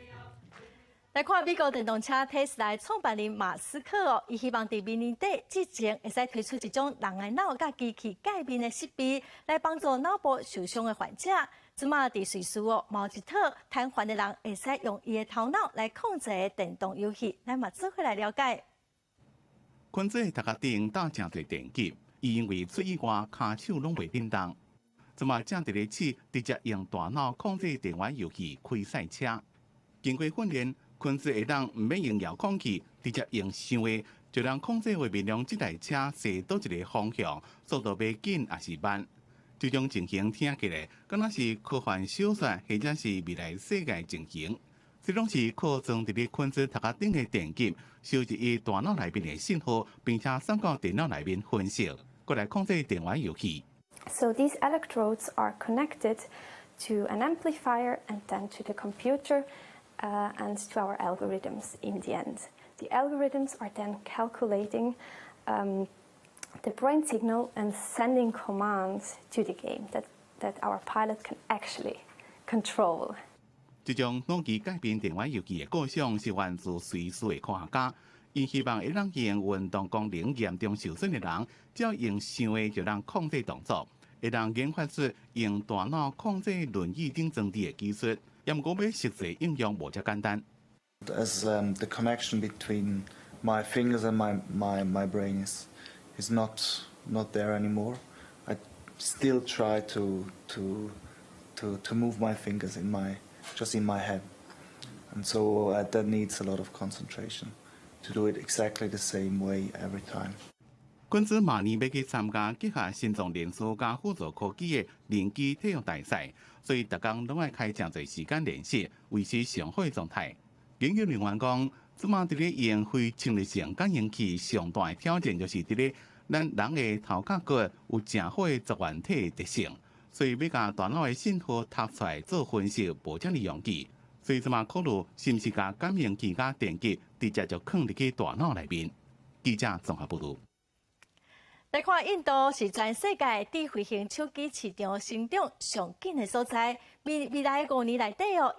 来看美国电动车 Tesla 创办人马斯克哦，伊希望伫明年底之前会使推出一种人的脑甲机器界面的设备，来帮助脑部受伤的患者。即马伫瑞士哦，某一套瘫痪的人会使用伊的头脑来控制的电动游戏，咱嘛做伙来了解。群众大家顶打真侪电击，伊因为出意外，骹手拢袂振动。即马正伫咧试直接用大脑控制电玩游戏开赛车，经过训练。群众会当唔免用遥控器，直接用想的就能控制画面中这台车驶到一个方向，速度要紧还是慢。这种情形听起来，敢若是科幻小说，或者是未来世界情形。这拢是靠装伫咧群众头壳顶的电极，收集伊大脑内面的信号，并且送到电脑内面分析，过来控制电玩游戏。So these electrodes are connected to an amplifier and then to the computer. And to our algorithms in the end. The algorithms are then calculating the brain signal and sending commands to the game that our pilot can actually control. 这种脑机改变电玩游戏的构想是源自瑞士的科学家，因希望会让用运动功能严重受损的人，只要用想的就能控制动作，会让研发出用大脑控制轮椅顶装置的技术。不过要实际应用无遮简单。As the connection between my fingers and my brain is not there anymore. I still try to move my fingers just in my head, and so that needs a lot of concentration to do it exactly the same way every time. 君子明年要去参加结合心脏练习加辅助科技的联机体育大赛，所以逐工拢爱开真侪时间练习，维持上好的状态。研究人员讲，即马伫咧用非侵略性感应器上大的挑战就是伫咧咱人的头壳骨有正好的绝缘体特性，所以要甲大脑的信号读出来做分析，无遮尔容易。所以，即马考虑是毋是甲感应器甲电极直接就放入去大脑内面。记者综合报道。来看，印度是全世界智慧型手机市场成长上紧的所在。未来5年内底哦，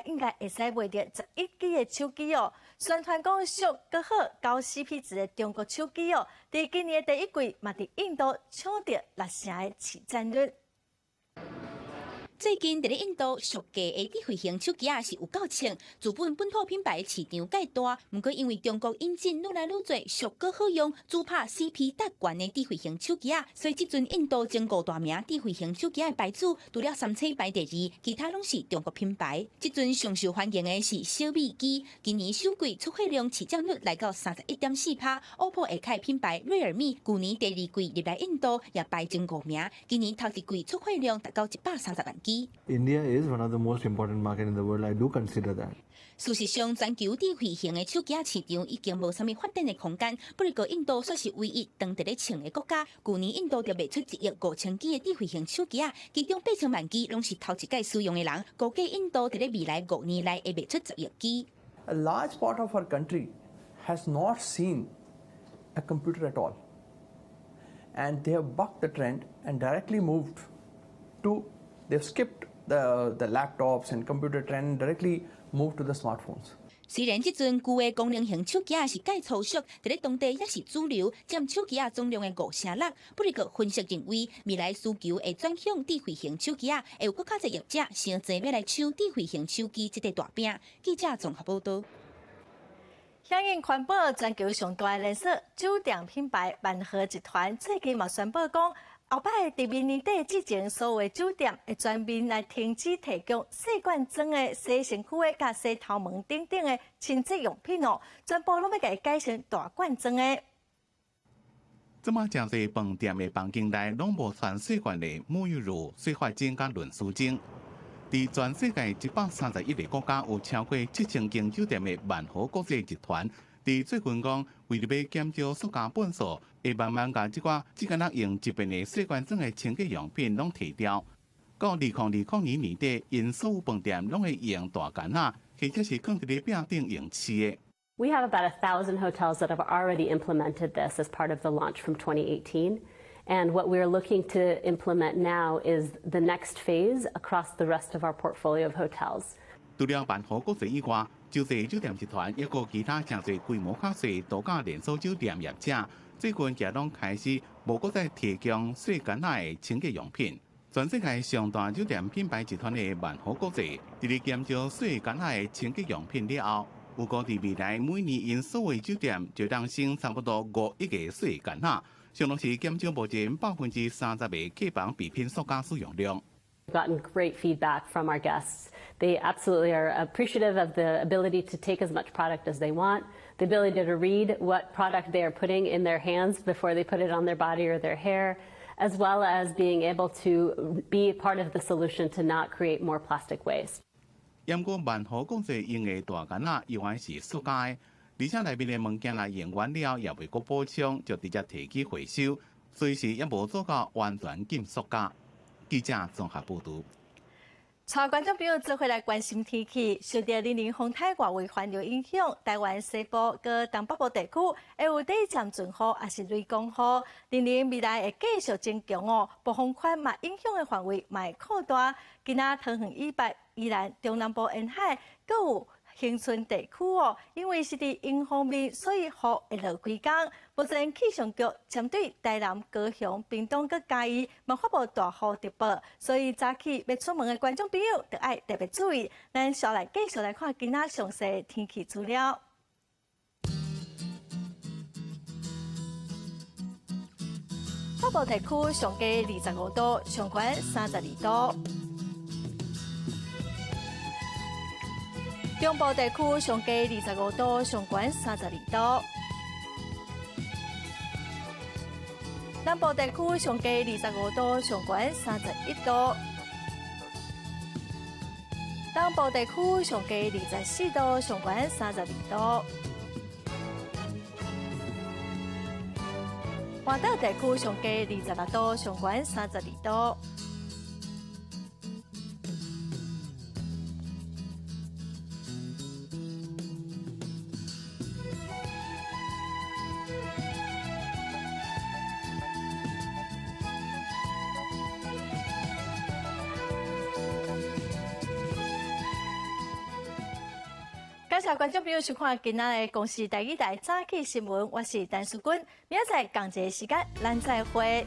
应该会使卖着11支的手机哦。宣传讲俗搁好、高 CP 值的中国手机哦，伫今年的第一季嘛，伫印度抢着6成的市占率。最近，伫咧印度，俗价的智慧型手机啊是有够称，自本土品牌的市场介大。毋过，因为中国引进愈来愈多俗个好用、主拍 CP 达悬的智慧型手机啊，所以即阵印度前5大名智慧型手机的牌子，除了三星排第2，其他拢是中国品牌。即阵上受欢迎的是小米机，今年首季出货量市占率来到31.4%。OPPO 下开品牌瑞尔咪，去年第2季入来印度也排前5名，今年头一季出货量达到130万机。India is one of the most important market in the world. I do consider that. 事实上，全球智慧型的手机市场已经无啥物发展的空间。不过，印度却是唯一当伫咧称的国家。去年印度就卖出1亿5千支的智慧型手机啊，其中800万支拢是头一届使用的人。估计印度伫咧未来5年内会卖出10亿支。A large part of our country has not seen a computer at all, and they have bucked the trend and directly moved to. They've skipped the laptops and computer trend and directly moved to the smartphones. 虽然即阵旧的功能型手机啊是介粗俗，伫咧当地也是主流，占手机啊总量的5成6。不过，分析认为未来需求会转向智慧型手机啊，会有更较侪业者想济要来抢智慧型手机这个大饼。记者综合报道。响应环保，全球上大的连锁酒店品牌万和集团最近嘛宣布讲。后摆伫明年底之前，所有的酒店会全面来停止提供洗罐装的、洗身躯的、甲洗头毛等等的清洁用品哦，全部拢要甲改成大罐装的。即马诚侪饭店的房间内拢无穿洗罐的沐浴乳、洗发精甲润丝精。伫全世界131个国家有超过7000间酒店的万和国际集团。伫最近讲，为了要减少塑胶本数，会慢慢将即敢用一遍的洗罐装的清洁用品拢提掉。到2020年年底，因所有饭店拢会用大罐啊，或者是放伫咧壁顶用饲的。We have about 1,000 hotels that have already implemented this as part of the launch from 2018. And what we're looking to implement now is the next phase across the rest of our portfolio of hotels. 除了万和国际以外，洲际酒店集团也有其他诚侪规模较细多家连锁酒店业者，最近也拢开始无搁再提供洗干仔的清洁用品。全世界上大酒店品牌集团的万和国际，伫咧减少洗干仔的清洁用品了后，有估伫未来每年因所有酒店就当省差不多5亿个洗干仔，相当是减少目前30%的客房备品塑胶使用量。We've gotten great feedback from our guests. They absolutely are appreciative of the ability to take as much product as they want, the ability to read what product they are putting in their hands before they put it on their body or their hair, as well as being able to be part of the solution to not create more plastic waste. 不过，万和国际用的大罐仔依然是塑胶的，而且内面的物件来用完了也未搁补充，就直接提起回收，随时也无做到完全禁塑胶。记者综合报道。带观众朋友做回来关心天气，受到连连风台外围环流影响，台湾西部跟东北部地区会有第一阵阵雨，也是雷公雨。连连未来会继续增强哦，暴风圈嘛影响的范围嘛会扩大。今仔桃园以北、宜兰中南部沿海，阁有恒春地区哦，因为是伫阴方面，所以雨会落几天。目前气象局针对台南、高雄、屏东佮嘉义，嘛发布大雨特报，所以早起要出门的观众朋友，得爱特别注意。咱稍来继续来看今仔详细的天气资料。北部地区上低25度，上悬32度。中部地区上低25度，上悬32度；南部地区上低25度，上悬31度；东部地区上低24度，上悬32度；华岛地区上低26度，上悬32度。感谢观众朋友收看今仔的公视第2台早起新闻，我是陈淑君，明仔载同一个时间咱再会。